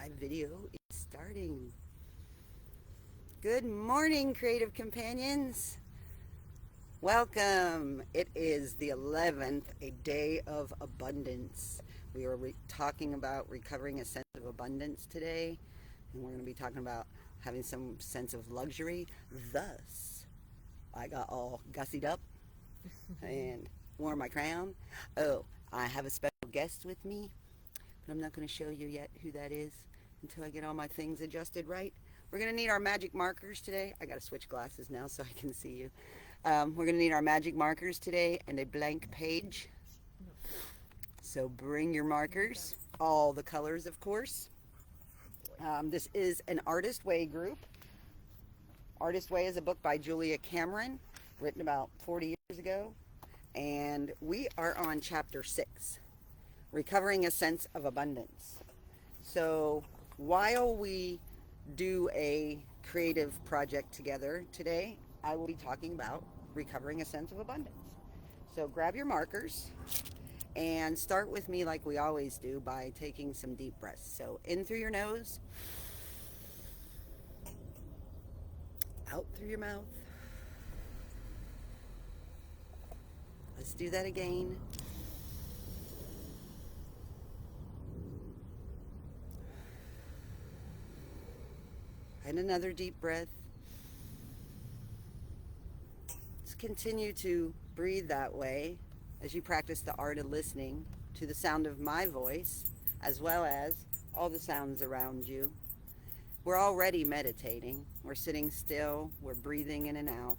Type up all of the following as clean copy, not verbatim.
live video is starting. Good morning, creative companions. Welcome. It is the 11th, a day of abundance. We are talking about recovering a sense of abundance today, and we're going to be talking about having some sense of luxury. Thus, I got all gussied up and wore my crown. Oh, I have a special guest with me, but I'm not going to show you yet who that is until I get all my things adjusted right. We're going to need our magic markers today. I got to switch glasses now so I can see you. We're going to need our magic markers today and a blank page. So bring your markers, all the colors, of course. This is an Artist Way group. Artist Way is a book by Julia Cameron, written about 40 years ago. And we are on chapter 6, Recovering a Sense of Abundance. So while we do a creative project together today, I will be talking about recovering a sense of abundance. So grab your markers and start with me like we always do by taking some deep breaths. So in through your nose, out through your mouth. Let's do that again. And another deep breath. Just continue to breathe that way as you practice the art of listening to the sound of my voice, as well as all the sounds around you. We're already meditating. We're sitting still. We're breathing in and out.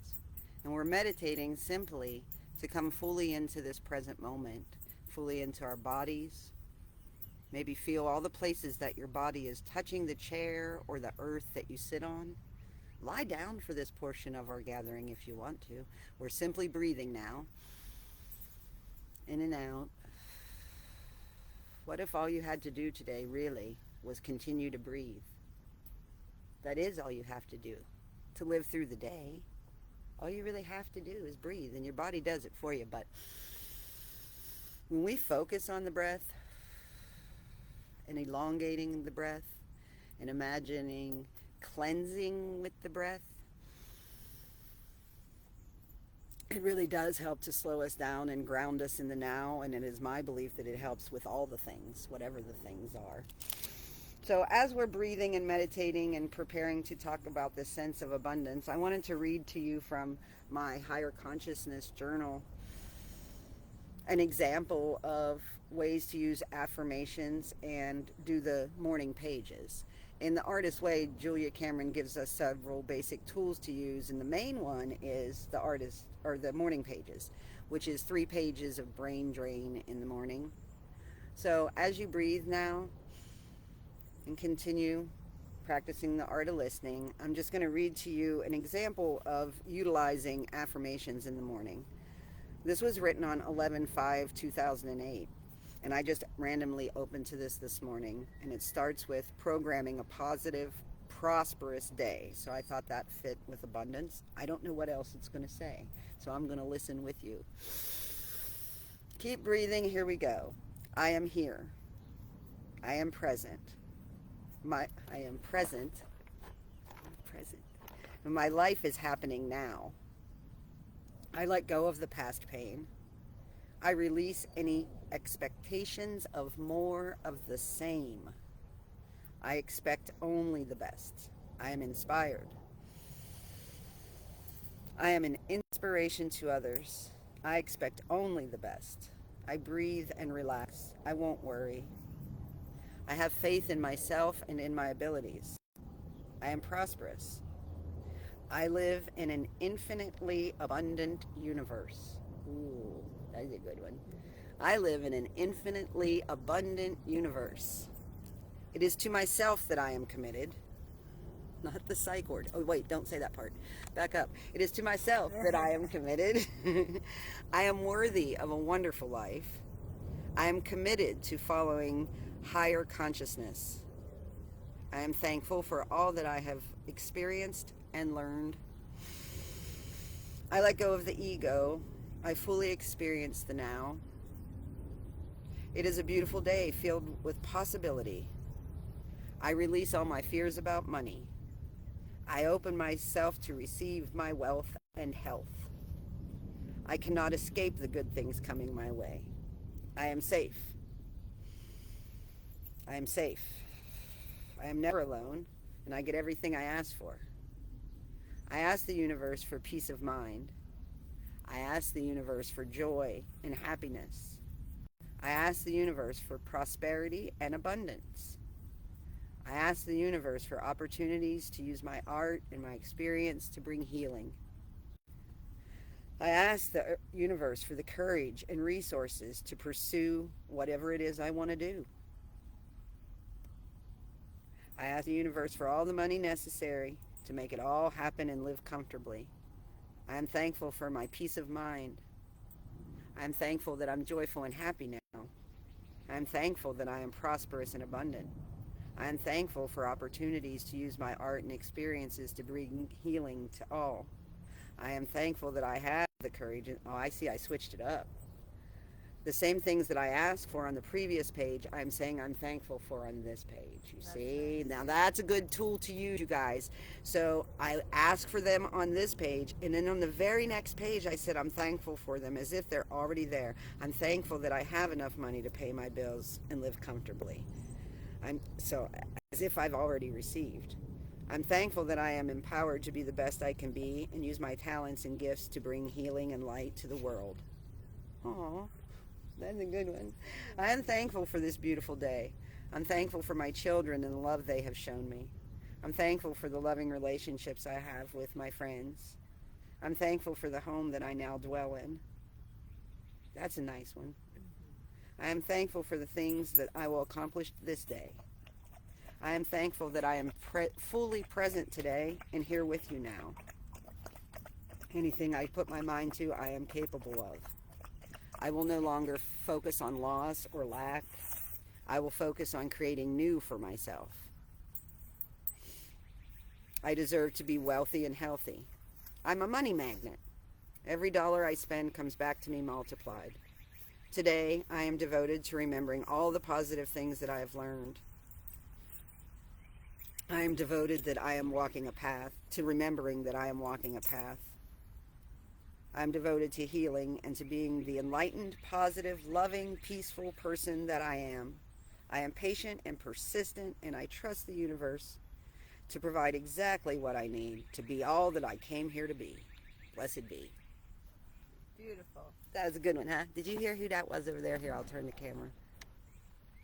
And we're meditating simply to come fully into this present moment, fully into our bodies. Maybe feel all the places that your body is touching the chair or the earth that you sit on. Lie down for this portion of our gathering if you want to. We're simply breathing now. In and out. What if all you had to do today really was continue to breathe? That is all you have to do to live through the day. All you really have to do is breathe, and your body does it for you. But when we focus on the breath, and elongating the breath, and imagining cleansing with the breath, it really does help to slow us down and ground us in the now. And it is my belief that it helps with all the things, whatever the things are. So as we're breathing and meditating and preparing to talk about this sense of abundance, I wanted to read to you from my Higher Consciousness journal an example of ways to use affirmations and do the morning pages. In the Artist Way, Julia Cameron gives us several basic tools to use, and the main one is the morning pages, which is 3 pages of brain drain in the morning. So as you breathe now and continue practicing the art of listening, I'm just going to read to you an example of utilizing affirmations in the morning. This was written on 11/5/2008, and I just randomly opened to this morning, and it starts with programming a positive, prosperous day. So I thought that fit with abundance. I don't know what else it's going to say, so I'm going to listen with you. Keep breathing. Here we go. I am here. I am present. I am present. I'm present. My life is happening now. I let go of the past pain. I release any expectations of more of the same. I expect only the best. I am inspired. I am an inspiration to others. I expect only the best. I breathe and relax. I won't worry. I have faith in myself and in my abilities. I am prosperous. I live in an infinitely abundant universe. Ooh, that's a good one. I live in an infinitely abundant universe. It is to myself that I am committed, not the psych ward. Oh, wait, don't say that part. Back up. It is to myself that I am committed. I am worthy of a wonderful life. I am committed to following higher consciousness. I am thankful for all that I have experienced and learned. I let go of the ego. I fully experience the now. It is a beautiful day filled with possibility. I release all my fears about money. I open myself to receive my wealth and health. I cannot escape the good things coming my way. I am safe. I am safe. I am never alone, and I get everything I ask for. I ask the universe for peace of mind. I ask the universe for joy and happiness. I ask the universe for prosperity and abundance. I ask the universe for opportunities to use my art and my experience to bring healing. I ask the universe for the courage and resources to pursue whatever it is I want to do. I ask the universe for all the money necessary to make it all happen and live comfortably. I am thankful for my peace of mind. I am thankful that I'm joyful and happy now. I am thankful that I am prosperous and abundant. I am thankful for opportunities to use my art and experiences to bring healing to all. I am thankful that I have the courage. Oh, I see, I switched it up. The same things that I asked for on the previous page, I'm saying I'm thankful for on this page. You see? Nice. Now that's a good tool to use, you guys. So I asked for them on this page, and then on the very next page, I said I'm thankful for them as if they're already there. I'm thankful that I have enough money to pay my bills and live comfortably. So as if I've already received. I'm thankful that I am empowered to be the best I can be and use my talents and gifts to bring healing and light to the world. Aww. That's a good one. I am thankful for this beautiful day. I'm thankful for my children and the love they have shown me. I'm thankful for the loving relationships I have with my friends. I'm thankful for the home that I now dwell in. That's a nice one. I am thankful for the things that I will accomplish this day. I am thankful that I am fully present today and here with you now. Anything I put my mind to, I am capable of. I will no longer focus on loss or lack. I will focus on creating new for myself. I deserve to be wealthy and healthy. I'm a money magnet. Every dollar I spend comes back to me multiplied. Today, I am devoted to remembering all the positive things that I have learned. I am devoted that I am walking a path, to remembering that I am walking a path. I am devoted to healing and to being the enlightened, positive, loving, peaceful person that I am. I am patient and persistent, and I trust the universe to provide exactly what I need to be all that I came here to be. Blessed be. Beautiful. That was a good one, huh? Did you hear who that was over there? Here, I'll turn the camera.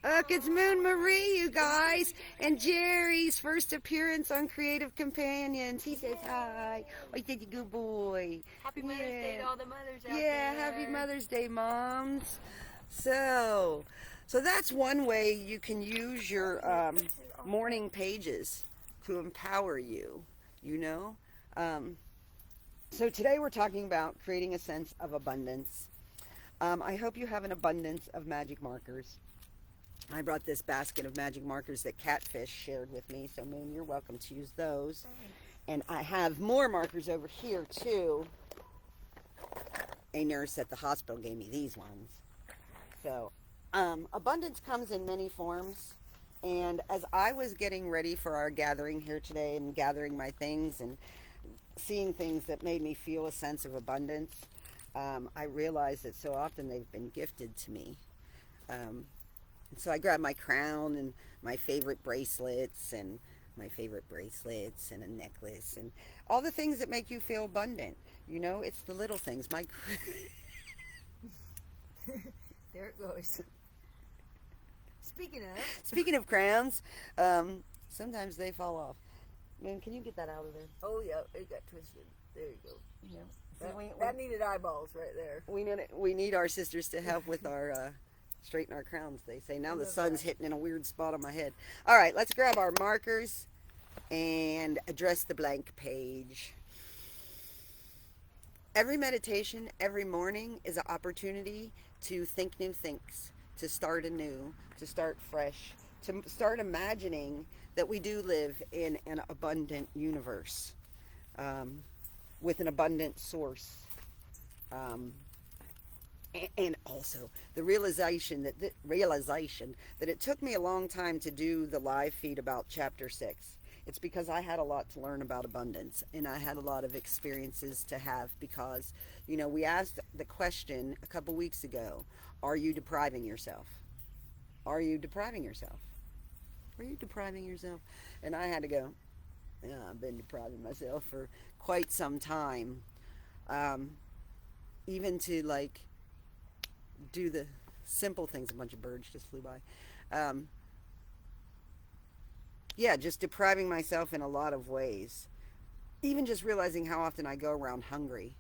Look, it's Moon Marie, you guys, and Jerry's first appearance on Creative Companions. He says hi. Oh, he said, you good boy. Happy Mother's Day to all the mothers out there. Yeah, happy Mother's Day, moms. So that's one way you can use your morning pages to empower you, you know. So today we're talking about creating a sense of abundance. I hope you have an abundance of magic markers. I brought this basket of magic markers that Catfish shared with me. So, Moon, you're welcome to use those. And I have more markers over here, too. A nurse at the hospital gave me these ones. So, abundance comes in many forms. And as I was getting ready for our gathering here today and gathering my things and seeing things that made me feel a sense of abundance, I realized that so often they've been gifted to me. So I grabbed my crown and my favorite bracelets and a necklace and all the things that make you feel abundant. You know, it's the little things. There it goes. Speaking of crowns, sometimes they fall off. Man, can you get that out of there? Oh yeah, it got twisted. There you go. Yeah. That needed eyeballs right there. We need our sisters to help with our straighten our crowns, they say. Now the sun's hitting in a weird spot on my head. All right, let's grab our markers and address the blank page. Every meditation, every morning is an opportunity to think new things, to start anew, to start fresh, to start imagining that we do live in an abundant universe with an abundant source. And also the realization that it took me a long time to do the live feed about chapter 6. It's because I had a lot to learn about abundance, and I had a lot of experiences to have, because we asked the question a couple weeks ago, are you depriving yourself? Are you depriving yourself? Are you depriving yourself? And I had to go, yeah, I've been depriving myself for quite some time. Even to like do the simple things. A bunch of birds just flew by. Yeah, just depriving myself in a lot of ways. Even just realizing how often I go around hungry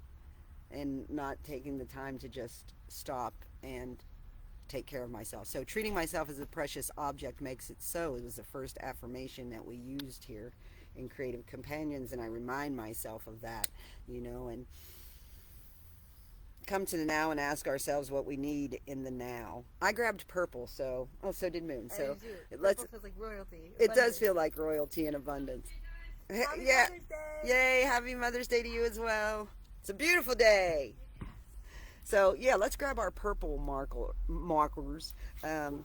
and not taking the time to just stop and take care of myself. So treating myself as a precious object makes it so. It was the first affirmation that we used here in Creative Companions, and I remind myself of that, and come to the now and ask ourselves what we need in the now. I grabbed purple, so did Moon. So let's. Feels like royalty. It does feel like royalty and abundance. Happy Yeah. Mother's Day. Yay! Happy Mother's Day to you as well. It's a beautiful day. So yeah, let's grab our purple markers. And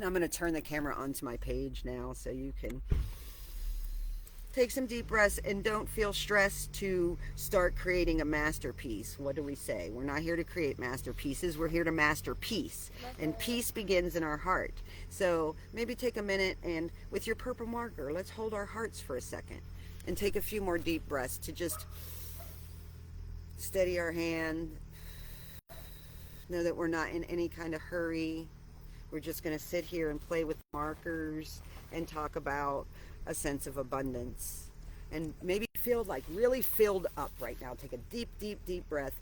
I'm going to turn the camera onto my page now, so you can take some deep breaths and don't feel stressed to start creating a masterpiece. What do we say? We're not here to create masterpieces. We're here to master peace. And peace begins in our heart. So maybe take a minute and with your purple marker, let's hold our hearts for a second and take a few more deep breaths to just steady our hand. Know that we're not in any kind of hurry. We're just going to sit here and play with markers and talk about a sense of abundance, and maybe feel like really filled up right now. Take a deep, deep, deep breath.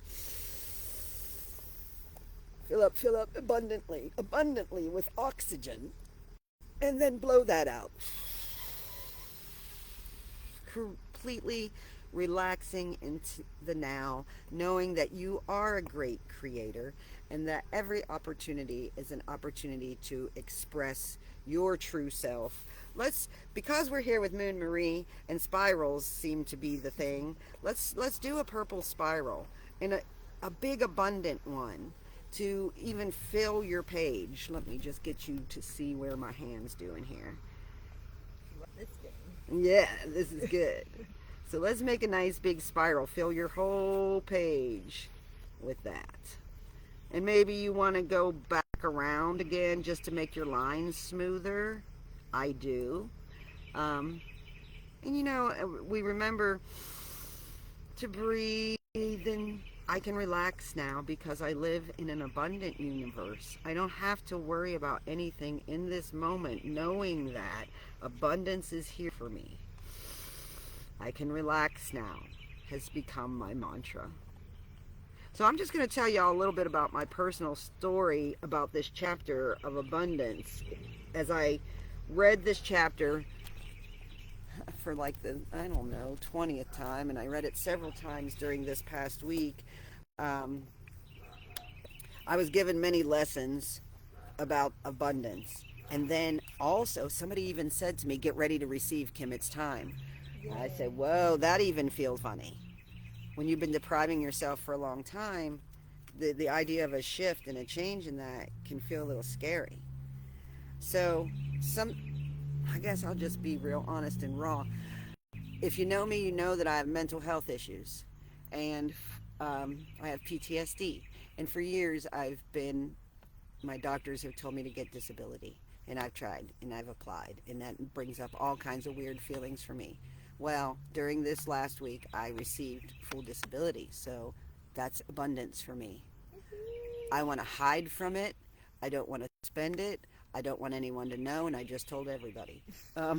Fill up abundantly with oxygen, and then blow that out. Completely relaxing into the now, knowing that you are a great creator and that every opportunity is an opportunity to express your true self. Because we're here with Moon Marie and spirals seem to be the thing, let's do a purple spiral, and a big abundant one to even fill your page. Let me just get you to see where my hand's doing here. Yeah, this is good. So let's make a nice big spiral. Fill your whole page with that. And maybe you want to go back around again just to make your lines smoother. I do. And we remember to breathe, and I can relax now because I live in an abundant universe. I don't have to worry about anything in this moment, knowing that abundance is here for me. I can relax now has become my mantra. So I'm just going to tell y'all a little bit about my personal story about this chapter of abundance. As I read this chapter for like the, 20th time, and I read it several times during this past week, I was given many lessons about abundance. And then also somebody even said to me, get ready to receive, Kim, it's time. I said, whoa, that even feels funny. When you've been depriving yourself for a long time, the idea of a shift and a change in that can feel a little scary. So I guess I'll just be real honest and raw. If you know me, you know that I have mental health issues, and I have PTSD. And for years, my doctors have told me to get disability, and I've tried and I've applied, and that brings up all kinds of weird feelings for me. Well, during this last week, I received full disability, so that's abundance for me. I want to hide from it. I don't want to spend it. I don't want anyone to know, and I just told everybody. I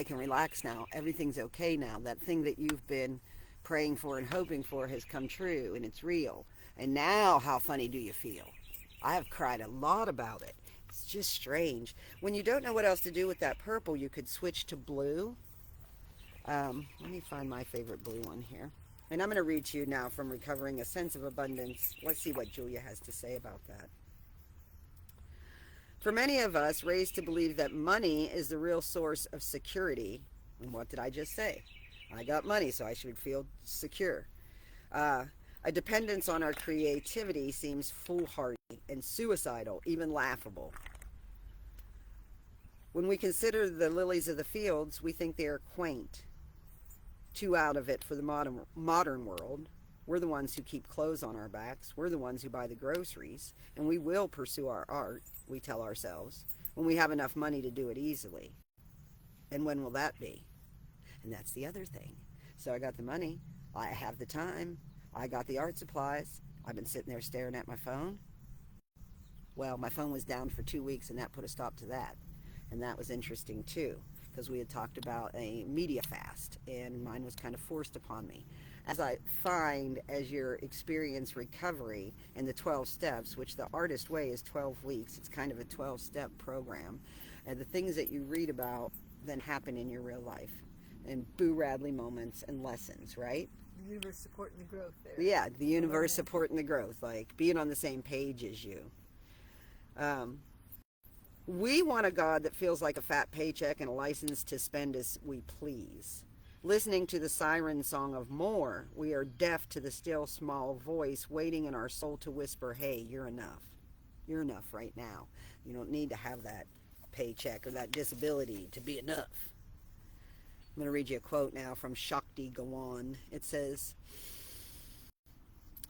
can relax now. Everything's okay now. That thing that you've been praying for and hoping for has come true, and it's real. And now, how funny do you feel? I have cried a lot about it. It's just strange. When you don't know what else to do with that purple, you could switch to blue. Let me find my favorite blue one here. And I'm going to read to you now from Recovering a Sense of Abundance. Let's see what Julia has to say about that. For many of us raised to believe that money is the real source of security, And what did I just say? I got money, so I should feel secure. A dependence on our creativity seems foolhardy and suicidal, even laughable. When we consider the lilies of the fields, we think they are quaint, too out of it for the modern world. We're the ones who keep clothes on our backs. We're the ones who buy the groceries. And we will pursue our art, we tell ourselves, when we have enough money to do it easily. And when will that be? And that's the other thing. So I got the money. I have the time. I got the art supplies. I've been sitting there staring at my phone. Well, my phone was down for 2 weeks, and that put a stop to that. And that was interesting, too, because we had talked about a media fast, and mine was kind of forced upon me. As I find, as you experience recovery and the 12 steps, which the Artist Way is 12 weeks, it's kind of a 12-step program, and the things that you read about then happen in your real life, and Boo Radley moments and lessons, right? The universe supporting the growth there. Yeah, the universe supporting the growth, like being on the same page as you. We want a God that feels like a fat paycheck and a license to spend as we please. Listening to the siren song of more, we are deaf to the still small voice waiting in our soul to whisper, hey, you're enough. You're enough right now. You don't need to have that paycheck or that disability to be enough. I'm going to read you a quote now from Shakti Gawan. It says,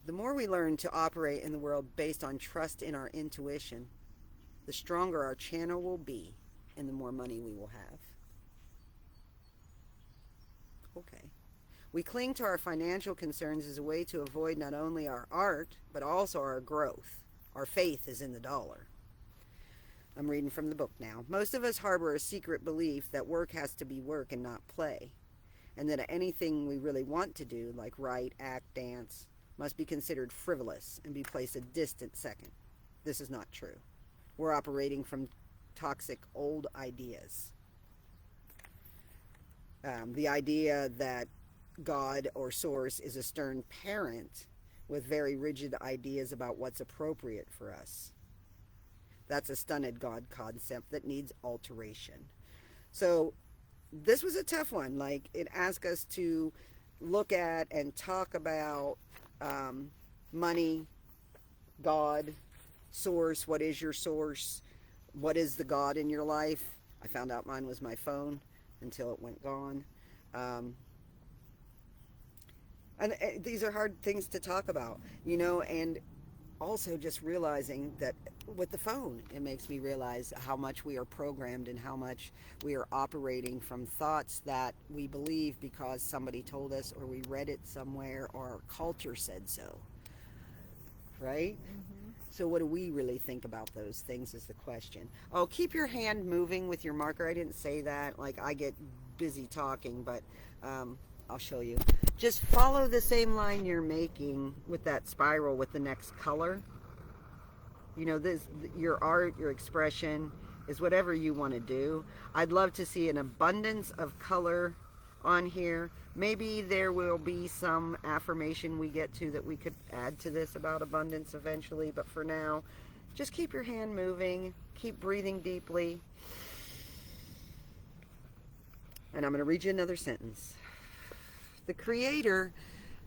the more we learn to operate in the world based on trust in our intuition, the stronger our channel will be and the more money we will have. Okay. We cling to our financial concerns as a way to avoid not only our art, but also our growth. Our faith is in the dollar. I'm reading from the book now. Most of us harbor a secret belief that work has to be work and not play, and that anything we really want to do, like write, act, dance, must be considered frivolous and be placed a distant second. This is not true. We're operating from toxic old ideas. The idea that God or Source is a stern parent with very rigid ideas about what's appropriate for us. That's a stunted God concept that needs alteration. So this was a tough one. Like, it asked us to look at and talk about money, God, Source. What is your source? What is the God in your life? I found out mine was my phone until it went gone. And these are hard things to talk about, you know, and also just realizing that with the phone, it makes me realize how much we are programmed and how much we are operating from thoughts that we believe because somebody told us or we read it somewhere or our culture said so, right? Mm-hmm. So what do we really think about those things is the question. Oh, keep your hand moving with your marker. I didn't say that. Like, I get busy talking, but I'll show you. Just follow the same line you're making with that spiral with the next color. You know, this, your art, your expression is whatever you want to do. I'd love to see an abundance of color on here. Maybe there will be some affirmation we get to that we could add to this about abundance eventually, but for now, just keep your hand moving, keep breathing deeply. And I'm going to read you another sentence. The Creator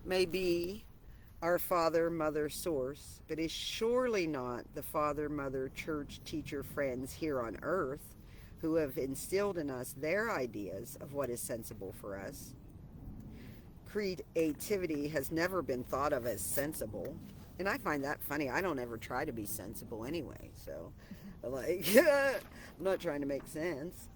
may be our father, mother, source, but is surely not the father, mother, church, teacher, friends here on earth who have instilled in us their ideas of what is sensible for us. Creativity has never been thought of as sensible, and I find that funny. I don't ever try to be sensible anyway, so like I'm not trying to make sense.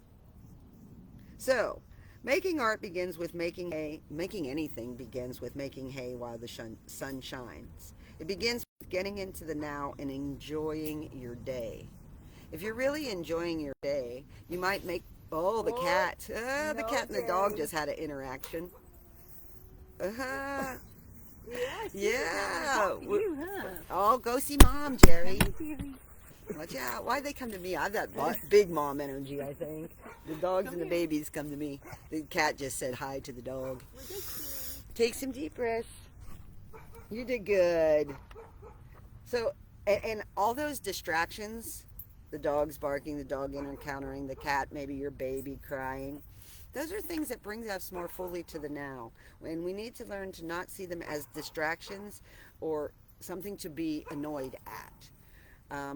So making art begins with making hay. Making anything begins with making hay while the sun shines. It begins with getting into the now and enjoying your day. If you're really enjoying your day, you might make... Oh, the cat. The cat and the dog just had an interaction. Yeah. You, huh? Oh, go see Mom, Jerry. Watch out. Why'd they come to me? I've got big mom energy, I think. The dogs and the babies come to me. The cat just said hi to the dog. Take some deep breaths. You did good. So, and all those distractions, the dog's barking, the dog encountering, the cat, maybe your baby crying, Those are things that bring us more fully to the now. And we need to learn to not see them as distractions or something to be annoyed at.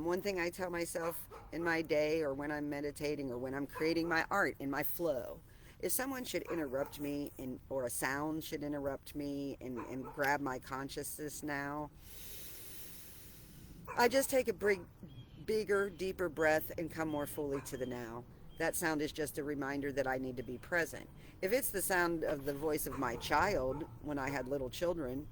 One thing I tell myself in my day, or when I'm meditating, or when I'm creating my art in my flow, if someone should interrupt me, or a sound should interrupt me and grab my consciousness now, I just take a bigger, deeper breath and come more fully to the now. That sound is just a reminder that I need to be present. If it's the sound of the voice of my child when I had little children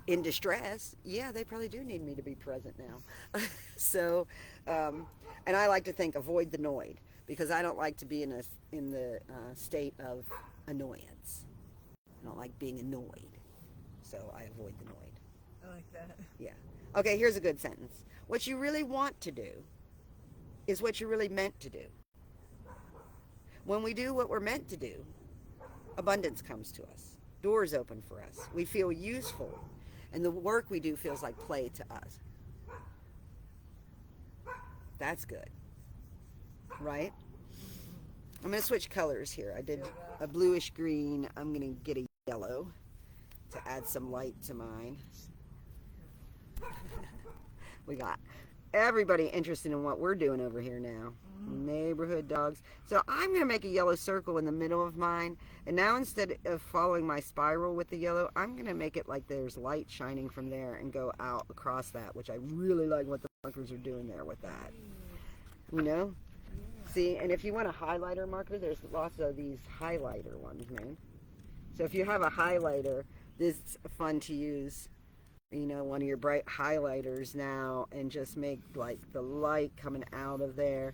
in distress, yeah, they probably do need me to be present now. So, and I like to think avoid the noid, because I don't like to be in the state of annoyance. I don't like being annoyed, so I avoid the noid. I like that. Yeah. Okay, here's a good sentence. What you really want to do is what you're really meant to do. When we do what we're meant to do, abundance comes to us. Doors open for us. We feel useful. And the work we do feels like play to us. That's good. Right? I'm going to switch colors here. I did a bluish green. I'm going to get a yellow to add some light to mine. We got everybody interested in what we're doing over here now. Neighborhood dogs. So I'm going to make a yellow circle in the middle of mine. And now instead of following my spiral with the yellow, I'm going to make it like there's light shining from there and go out across that, which I really like what the markers are doing there with that. You know? See, and if you want a highlighter marker, there's lots of these highlighter ones, man. So if you have a highlighter, this is fun to use. You know, one of your bright highlighters now, and just make like the light coming out of there.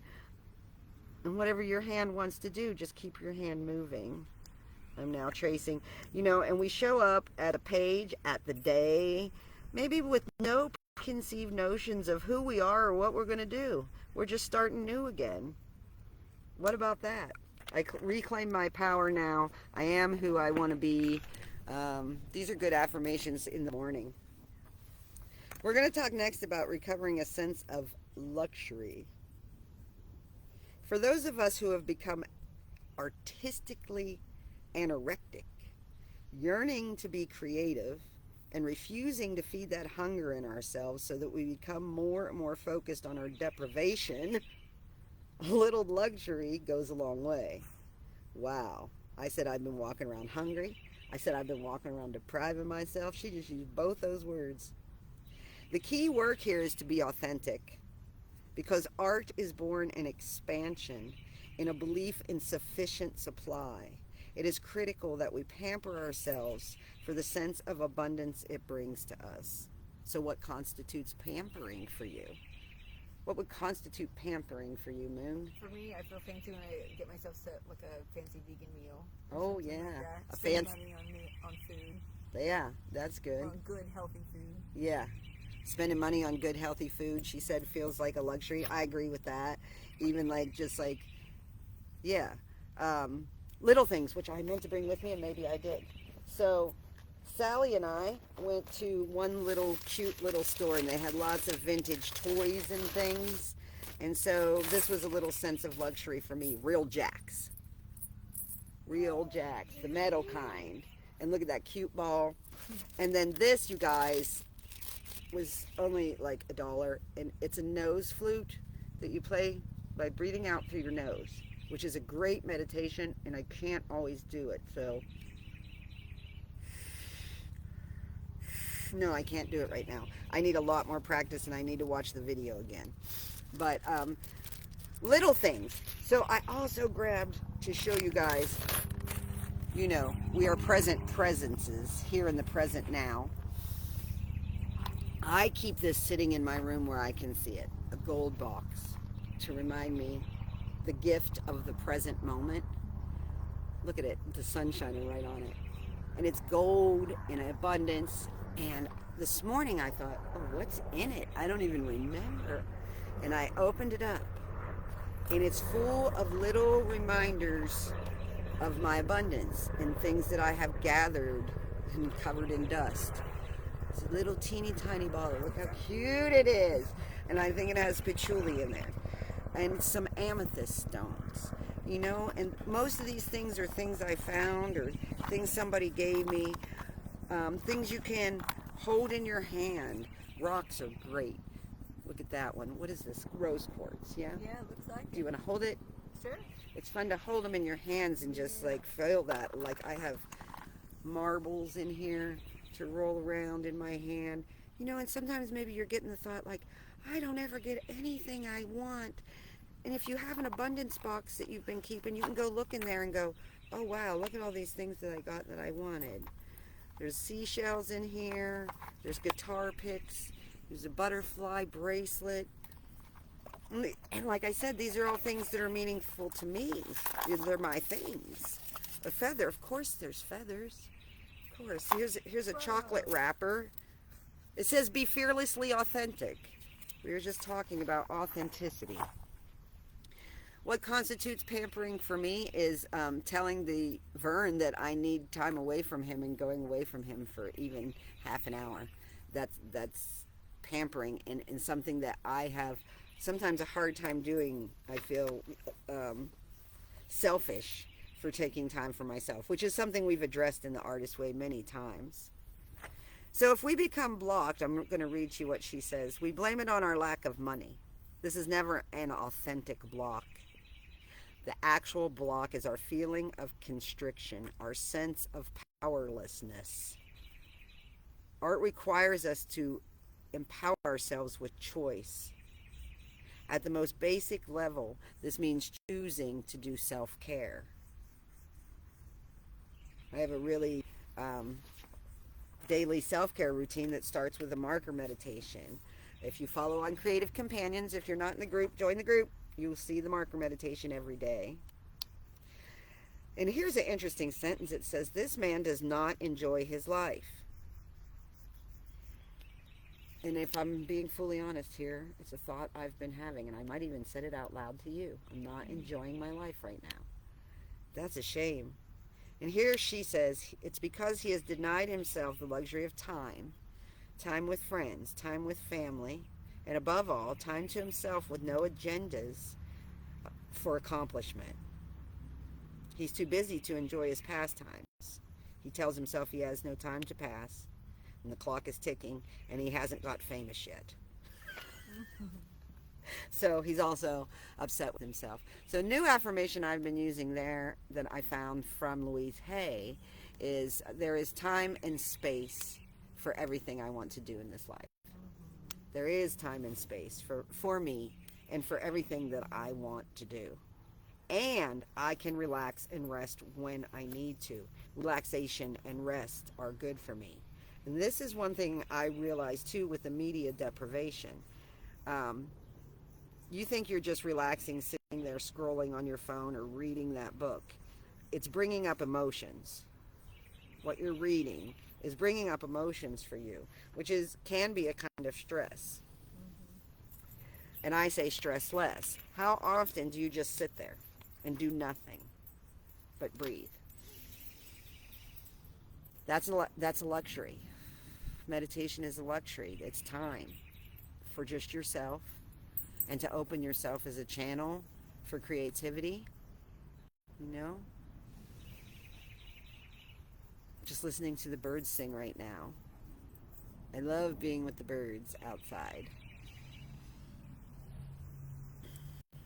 And whatever your hand wants to do, just keep your hand moving. I'm now tracing, you know, and we show up at a page, at the day, maybe with no preconceived notions of who we are or what we're going to do. We're just starting new again. What about that? I reclaim my power now. I am who I want to be. These are good affirmations in the morning. We're going to talk next about recovering a sense of luxury. For those of us who have become artistically anorectic, yearning to be creative and refusing to feed that hunger in ourselves so that we become more and more focused on our deprivation, a little luxury goes a long way. Wow. I said I've been walking around hungry. I said I've been walking around depriving myself. She just used both those words. The key work here is to be authentic, because art is born in expansion, in a belief in sufficient supply. It is critical that we pamper ourselves for the sense of abundance it brings to us. So what constitutes pampering for you? What would constitute pampering for you, Moon? For me, I feel fancy when I get myself set like a fancy vegan meal. Oh, yeah. Like A spend fancy... money on food. Yeah, that's good. On good, healthy food. Yeah. Spending money on good, healthy food, she said, feels like a luxury. I agree with that. Even like, just like, yeah. Little things, which I meant to bring with me, and maybe I did. So Sally and I went to one little cute little store, and they had lots of vintage toys and things. And so this was a little sense of luxury for me. Real Jacks. Real Jacks, the metal kind. And look at that cute ball. And then this, you guys, was only like $1, and it's a nose flute that you play by breathing out through your nose, which is a great meditation, and I can't always do it. So no, I can't do it right now. I need a lot more practice, and I need to watch the video again. But little things. So I also grabbed to show you guys, you know, we are present presences here in the present now. I keep this sitting in my room where I can see it, a gold box, to remind me the gift of the present moment. Look at it, the sun shining right on it. And it's gold in abundance. And this morning I thought, oh, what's in it? I don't even remember. And I opened it up, and it's full of little reminders of my abundance and things that I have gathered and covered in dust. It's a little teeny tiny bottle. Look how cute it is. And I think it has patchouli in there. And some amethyst stones. you know, and most of these things are things I found or things somebody gave me, things you can hold in your hand. Rocks are great. Look at that one. What is this? Rose quartz, yeah? Yeah, it looks like Do you want to hold it? Sure. It's fun to hold them in your hands and just like feel that. Like I have marbles in here to roll around in my hand. You know, and sometimes maybe you're getting the thought like, I don't ever get anything I want. And if you have an abundance box that you've been keeping, you can go look in there and go, oh wow, look at all these things that I got that I wanted. There's seashells in here. There's guitar picks. There's a butterfly bracelet. And like I said, these are all things that are meaningful to me. They're my things. A feather, of course there's feathers. Of course. Here's a chocolate wrapper. It says be fearlessly authentic. We were just talking about authenticity. What constitutes pampering for me is telling the Vern that I need time away from him and going away from him for even half an hour. That's pampering and something that I have sometimes a hard time doing. I feel selfish for taking time for myself, which is something we've addressed in the Artist Way many times. So if we become blocked, I'm going to read you what she says. We blame it on our lack of money. This is never an authentic block. The actual block is our feeling of constriction, our sense of powerlessness. Art requires us to empower ourselves with choice. At the most basic level, this means choosing to do self-care. I have a really daily self-care routine that starts with a marker meditation. If you follow on Creative Companions, if you're not in the group, join the group. You'll see the marker meditation every day. And here's an interesting sentence. It says, this man does not enjoy his life. And if I'm being fully honest here, it's a thought I've been having, and I might even said it out loud to you. I'm not enjoying my life right now. That's a shame. And here she says, it's because he has denied himself the luxury of time with friends, time with family, and above all, time to himself with no agendas for accomplishment. He's too busy to enjoy his pastimes. He tells himself he has no time to pass, and the clock is ticking, and he hasn't got famous yet. So he's also upset with himself. So new affirmation I've been using there that I found from Louise Hay is there is time and space for everything I want to do in this life. There is time and space for me and for everything that I want to do. And I can relax and rest when I need to. Relaxation and rest are good for me. And this is one thing I realized too with the media deprivation. You think you're just relaxing, sitting there scrolling on your phone or reading that book. It's bringing up emotions. What you're reading is bringing up emotions for you, which can be a kind of stress. And I say stress less. How often do you just sit there and do nothing but breathe? That's a luxury. Meditation is a luxury. It's time for just yourself and to open yourself as a channel for creativity. You know? Just listening to the birds sing right now. I love being with the birds outside.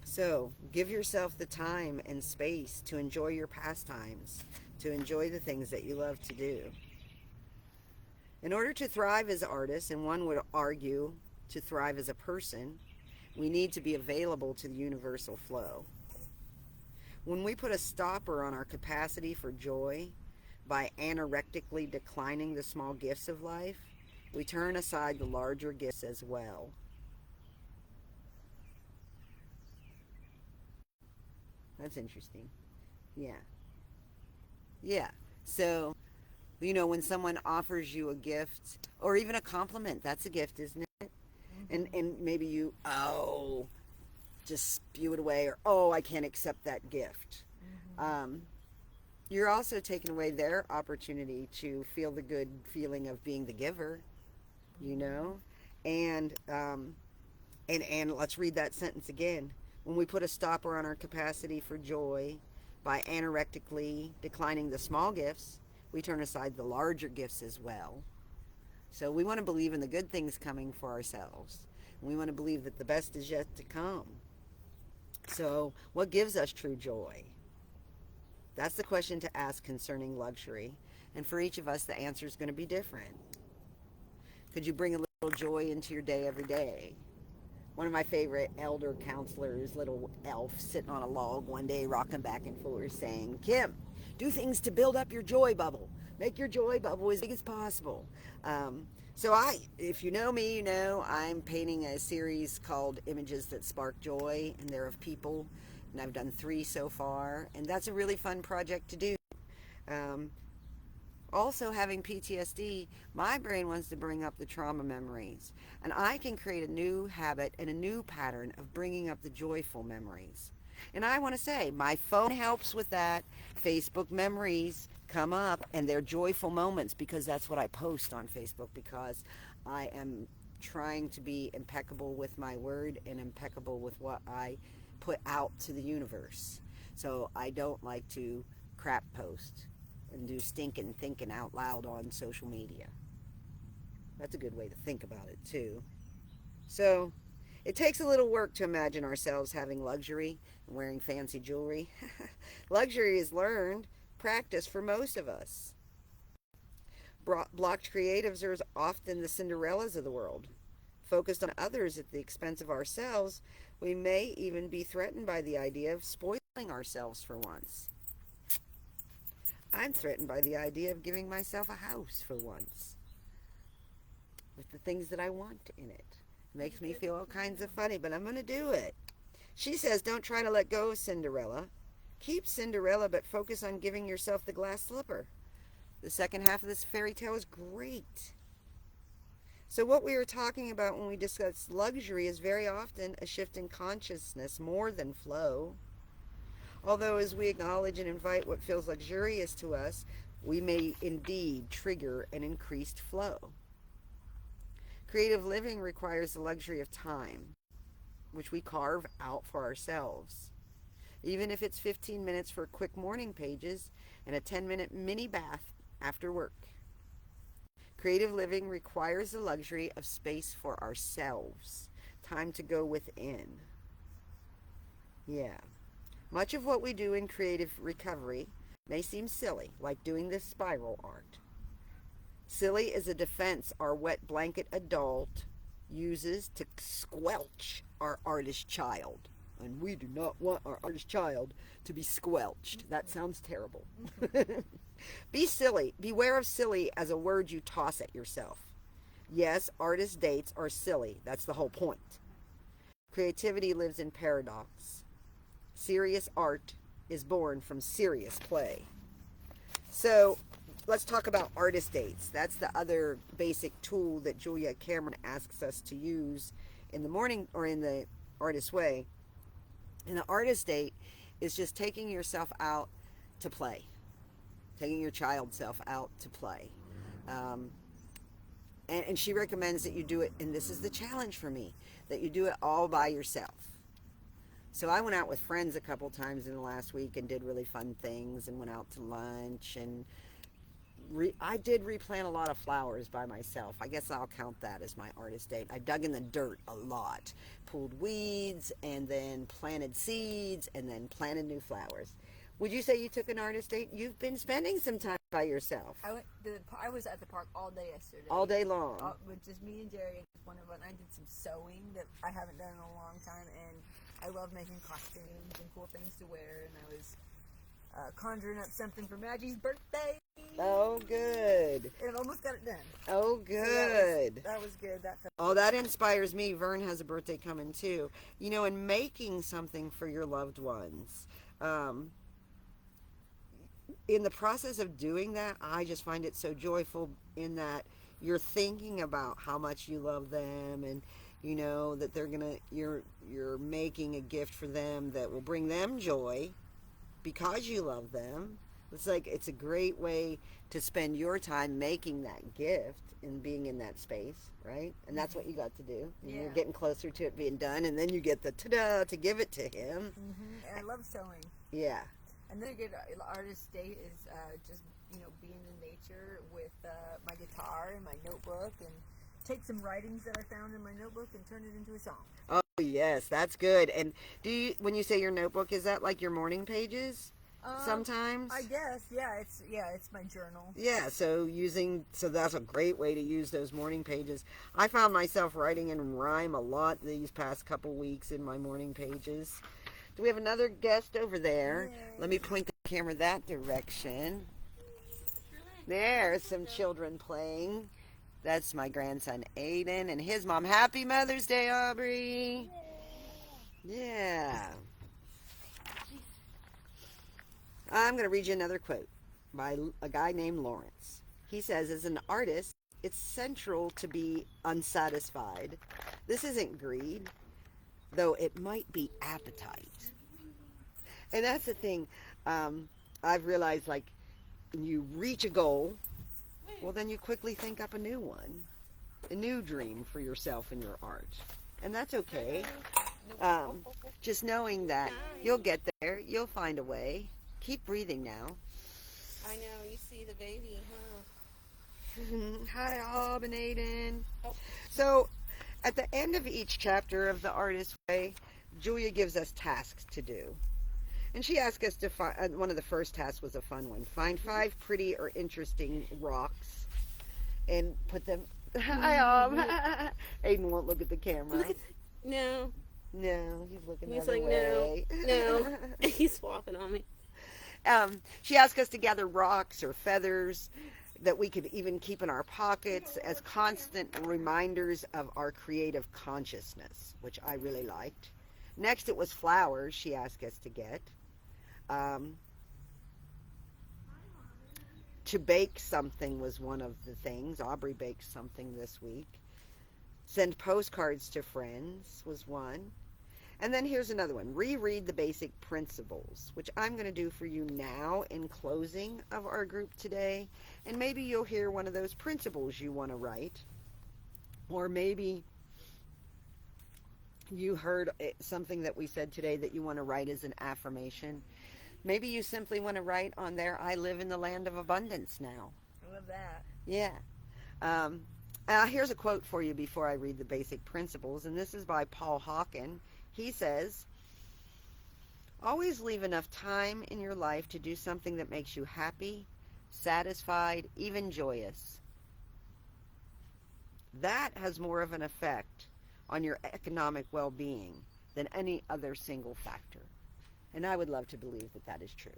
So, give yourself the time and space to enjoy your pastimes, to enjoy the things that you love to do. In order to thrive as artists, and one would argue to thrive as a person, we need to be available to the universal flow. When we put a stopper on our capacity for joy by anorectically declining the small gifts of life, we turn aside the larger gifts as well. That's interesting. Yeah. So, you know, when someone offers you a gift or even a compliment, that's a gift, isn't it? And maybe you, just spew it away, or, I can't accept that gift. You're also taking away their opportunity to feel the good feeling of being the giver, you know? And let's read that sentence again. When we put a stopper on our capacity for joy by anorectically declining the small gifts, we turn aside the larger gifts as well. So we want to believe in the good things coming for ourselves. We want to believe that the best is yet to come. So what gives us true joy? That's the question to ask concerning luxury. And for each of us, the answer is going to be different. Could you bring a little joy into your day every day? One of my favorite elder counselors, little elf, sitting on a log one day, rocking back and forth, saying, Kim, do things to build up your joy bubble. Make your joy bubble as big as possible. If you know me, you know I'm painting a series called Images That Spark Joy, and they're of people, and I've done 3 so far, and that's a really fun project to do. Also, having PTSD, my brain wants to bring up the trauma memories, and I can create a new habit and a new pattern of bringing up the joyful memories. And I want to say, my phone helps with that. Facebook memories come up, and they're joyful moments, because that's what I post on Facebook, because I am trying to be impeccable with my word and impeccable with what I put out to the universe. So I don't like to crap post and do stinking thinking out loud on social media. That's a good way to think about it too. So it takes a little work to imagine ourselves having luxury and wearing fancy jewelry. Luxury is learned practice for most of us. Blocked creatives are often the Cinderellas of the world. Focused on others at the expense of ourselves, we may even be threatened by the idea of spoiling ourselves for once. I'm threatened by the idea of giving myself a house for once, with the things that I want in it. It makes me feel all kinds of funny, but I'm going to do it. She says, don't try to let go of Cinderella. Keep Cinderella, but focus on giving yourself the glass slipper. The second half of this fairy tale is great. So what we are talking about when we discuss luxury is very often a shift in consciousness more than flow. Although as we acknowledge and invite what feels luxurious to us, we may indeed trigger an increased flow. Creative living requires the luxury of time, which we carve out for ourselves. Even if it's 15 minutes for quick morning pages and a 10-minute mini bath after work. Creative living requires the luxury of space for ourselves, time to go within. Yeah. Much of what we do in creative recovery may seem silly, like doing this spiral art. Silly is a defense our wet blanket adult uses to squelch our artist child. And we do not want our artist child to be squelched. That sounds terrible. Be silly. Beware of silly as a word you toss at yourself. Yes, artist dates are silly. That's the whole point. Creativity lives in paradox. Serious art is born from serious play. So let's talk about artist dates. That's the other basic tool that Julia Cameron asks us to use in the morning or in the artist way. And the artist date is just taking yourself out to play. Taking your child self out to play. And she recommends that you do it, and this is the challenge for me, that you do it all by yourself. So I went out with friends a couple times in the last week and did really fun things and went out to lunch, and I did replant a lot of flowers by myself. I guess I'll count that as my artist date. I dug in the dirt a lot, pulled weeds, and then planted seeds, and then planted new flowers. Would you say you took an artist date? You've been spending some time by yourself. I was at the park all day yesterday. All day long. With just me and Jerry and just one of us. I did some sewing that I haven't done in a long time, and I love making costumes and cool things to wear, and I was conjuring up something for Maggie's birthday. Oh, good. And almost got it done. Oh, good. So that was good. That inspires me. Vern has a birthday coming too. You know, in making something for your loved ones, in the process of doing that, I just find it so joyful in that you're thinking about how much you love them, and you know that you're making a gift for them that will bring them joy because you love them, It's like it's a great way to spend your time making that gift and being in that space, right? And that's what you got to do. And you're Yeah. getting closer to it being done, and then you get the ta-da to give it to him. And I love sewing. Yeah. Another good artist day is just being in nature with my guitar and my notebook, and take some writings that I found in my notebook and turn it into a song. Oh yes, that's good. And when you say your notebook, is that like your morning pages? Sometimes I guess, it's my journal. Yeah, so that's a great way to use those morning pages. I found myself writing in rhyme a lot these past couple weeks in my morning pages. Do we have another guest over there? Yay. Let me point the camera that direction. There's some children playing. That's my grandson Aiden and his mom. Happy Mother's Day, Aubrey. Yeah. I'm going to read you another quote by a guy named Lawrence. He says, as an artist, it's central to be unsatisfied. This isn't greed, though it might be appetite. And that's the thing. I've realized, like, when you reach a goal, well, then you quickly think up a new one, a new dream for yourself and your art. And that's okay. Just knowing that you'll get there, you'll find a way. Keep breathing now. I know, you see the baby, huh? Hi, Ob and Aiden. Oh. So, at the end of each chapter of The Artist's Way, Julia gives us tasks to do. And she asked us to find, one of the first tasks was a fun one. Find 5 pretty or interesting rocks and put them... Hi, Ob. Aiden won't look at the camera. No. No, he's looking He's the other like, way. no. He's swapping on me. She asked us to gather rocks or feathers that we could even keep in our pockets as constant reminders of our creative consciousness, which I really liked. Next, it was flowers she asked us to get. To bake something was one of the things. Aubrey baked something this week. Send postcards to friends was one. And then here's another one. Reread the basic principles, which I'm going to do for you now in closing of our group today. And maybe you'll hear one of those principles you want to write. Or maybe you heard something that we said today that you want to write as an affirmation. Maybe you simply want to write on there, I live in the land of abundance now. I love that. Yeah. Here's a quote for you before I read the basic principles, and this is by Paul Hawken. He says, always leave enough time in your life to do something that makes you happy, satisfied, even joyous. That has more of an effect on your economic well-being than any other single factor. And I would love to believe that that is true.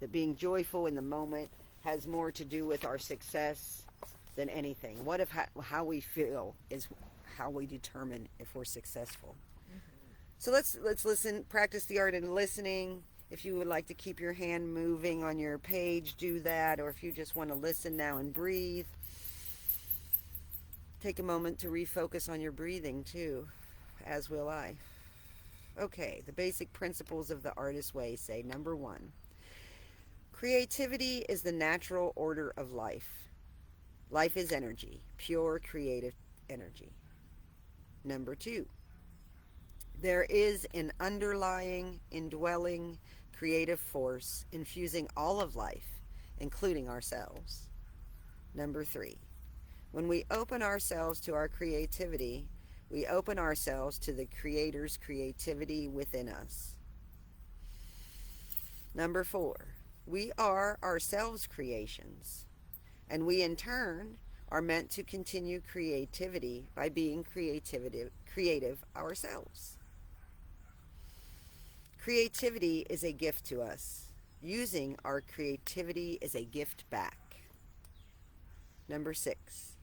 That being joyful in the moment has more to do with our success than anything. What if how we feel is how we determine if we're successful. So let's listen, practice the art of listening. If you would like to keep your hand moving on your page, do that. Or if you just want to listen now and breathe, take a moment to refocus on your breathing too, as will I. Okay, the basic principles of the Artist's Way say, number 1, creativity is the natural order of life. Life is energy, pure creative energy. Number 2, there is an underlying, indwelling, creative force infusing all of life, including ourselves. Number 3, when we open ourselves to our creativity, we open ourselves to the Creator's creativity within us. Number 4, we are ourselves creations, and we in turn are meant to continue creativity by being creative ourselves. Creativity is a gift to us. Using our creativity is a gift back. Number 6,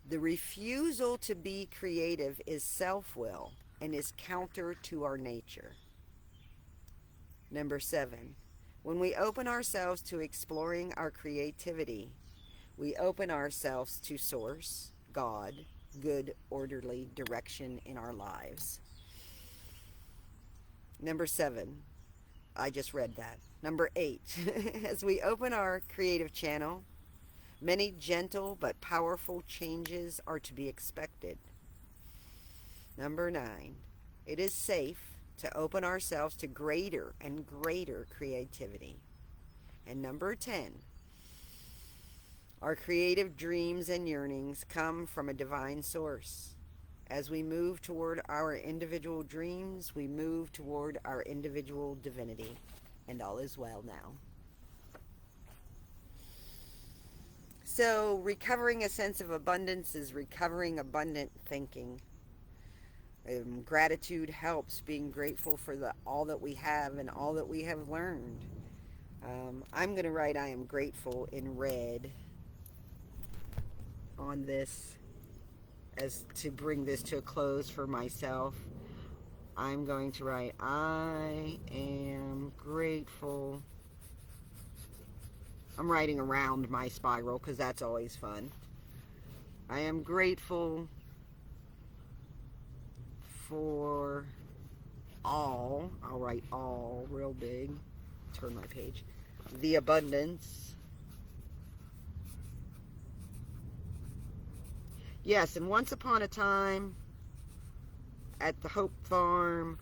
the refusal to be creative is self-will and is counter to our nature. Number 7, when we open ourselves to exploring our creativity, we open ourselves to Source, God, good, orderly direction in our lives. Number 7, I just read that. Number 8. As we open our creative channel, many gentle but powerful changes are to be expected. Number 9. It is safe to open ourselves to greater and greater creativity. And number 10. Our creative dreams and yearnings come from a divine source. As we move toward our individual dreams, we move toward our individual divinity. And all is well now. So, recovering a sense of abundance is recovering abundant thinking. Gratitude helps, being grateful for all that we have and all that we have learned. I'm going to write I am grateful in red on this as to bring this to a close for myself. I'm going to write I am grateful. I'm writing around my spiral because that's always fun. I am grateful for all. I'll write all real big. Turn my page. The abundance. Yes, and once upon a time at the Hope Farm,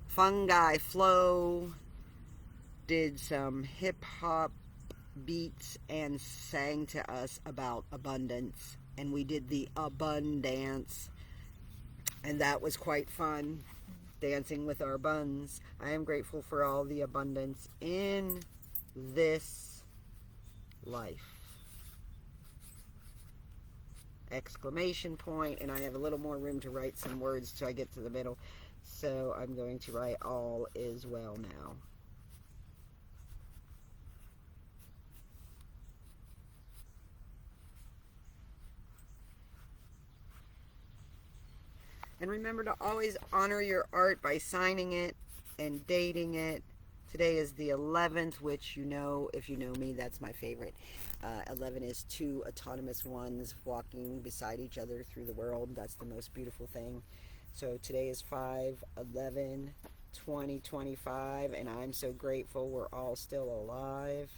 Fungi Flow did some hip-hop beats and sang to us about abundance. And we did the abundance. And that was quite fun, dancing with our buns. I am grateful for all the abundance in this life. Exclamation point, and I have a little more room to write some words till I get to the middle. So I'm going to write all is well now. And remember to always honor your art by signing it and dating it. Today is the 11th, which you know, if you know me, that's my favorite. 11 is 2 autonomous ones walking beside each other through the world. That's the most beautiful thing. So today is 5/11/2025, and I'm so grateful we're all still alive.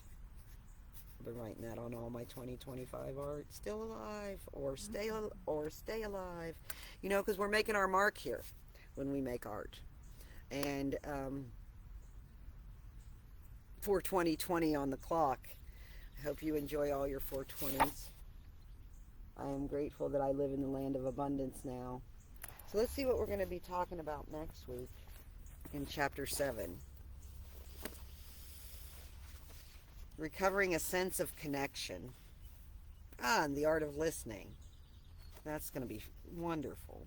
I've been writing that on all my 2025 art. Still alive, or stay alive. You know, because we're making our mark here when we make art. And for 2020 on the clock. I hope you enjoy all your 420s. I am grateful that I live in the land of abundance now. So let's see what we're going to be talking about next week in chapter 7. Recovering a sense of connection. And the art of listening. That's going to be wonderful.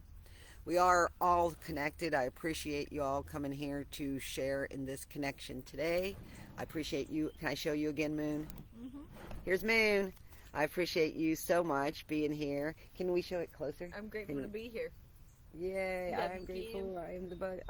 We are all connected. I appreciate you all coming here to share in this connection today. I appreciate you. Can I show you again, Moon? Mm-hmm. Here's Moon. I appreciate you so much being here. Can we show it closer? I'm grateful to be here. Yay, I am grateful.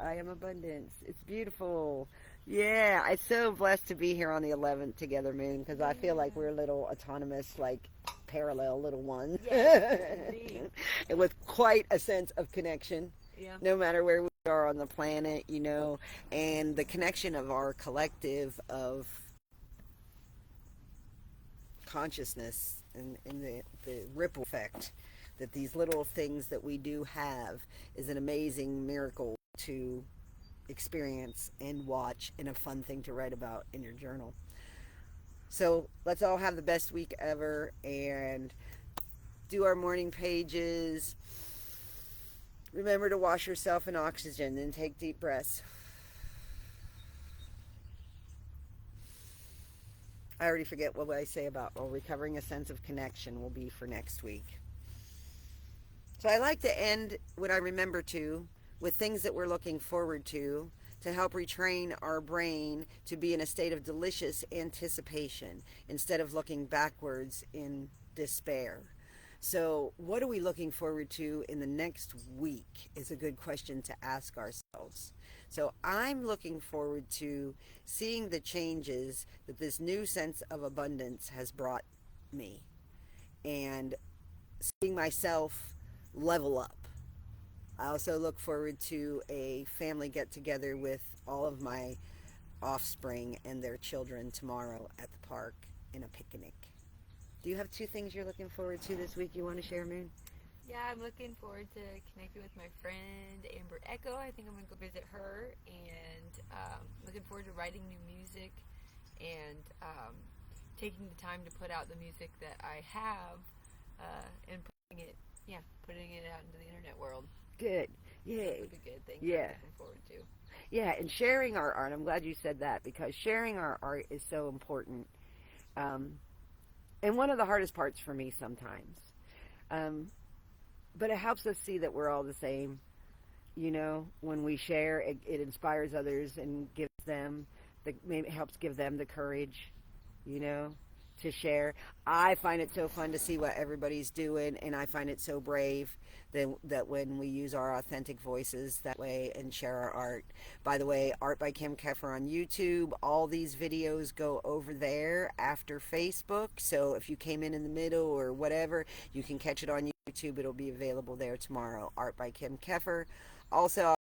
I am abundance. It's beautiful. Yeah, I'm so blessed to be here on the 11th together, Moon, because I feel like we're little autonomous, like parallel little ones. Yes, and with quite a sense of connection. Yeah. No matter where we are on the planet, you know, and the connection of our collective of consciousness and the ripple effect that these little things that we do have is an amazing miracle to experience and watch, and a fun thing to write about in your journal. So let's all have the best week ever and do our morning pages. Remember to wash yourself in oxygen and take deep breaths. I already forget what I say about recovering a sense of connection will be for next week. So I like to end what I remember to with things that we're looking forward to help retrain our brain to be in a state of delicious anticipation instead of looking backwards in despair. So what are we looking forward to in the next week is a good question to ask ourselves. So I'm looking forward to seeing the changes that this new sense of abundance has brought me, and seeing myself level up. I also look forward to a family get-together with all of my offspring and their children tomorrow at the park in a picnic. Do you have 2 things you're looking forward to this week you want to share, Moon? Yeah, I'm looking forward to connecting with my friend Amber Echo. I think I'm going to go visit her, and looking forward to writing new music and taking the time to put out the music that I have and putting it out into the internet world. Good. Yay. That would be a good thing. Yeah. I'm looking forward to. Yeah, and sharing our art. I'm glad you said that, because sharing our art is so important. And one of the hardest parts for me sometimes. But it helps us see that we're all the same. You know, when we share, it inspires others and gives them, maybe helps give them the courage, you know, to share. I find it so fun to see what everybody's doing, and I find it so brave that when we use our authentic voices that way and share our art. By the way, Art by Kim Keffer on YouTube. All these videos go over there after Facebook, so if you came in the middle or whatever, you can catch it on YouTube. It'll be available there tomorrow. Art by Kim Keffer. Also,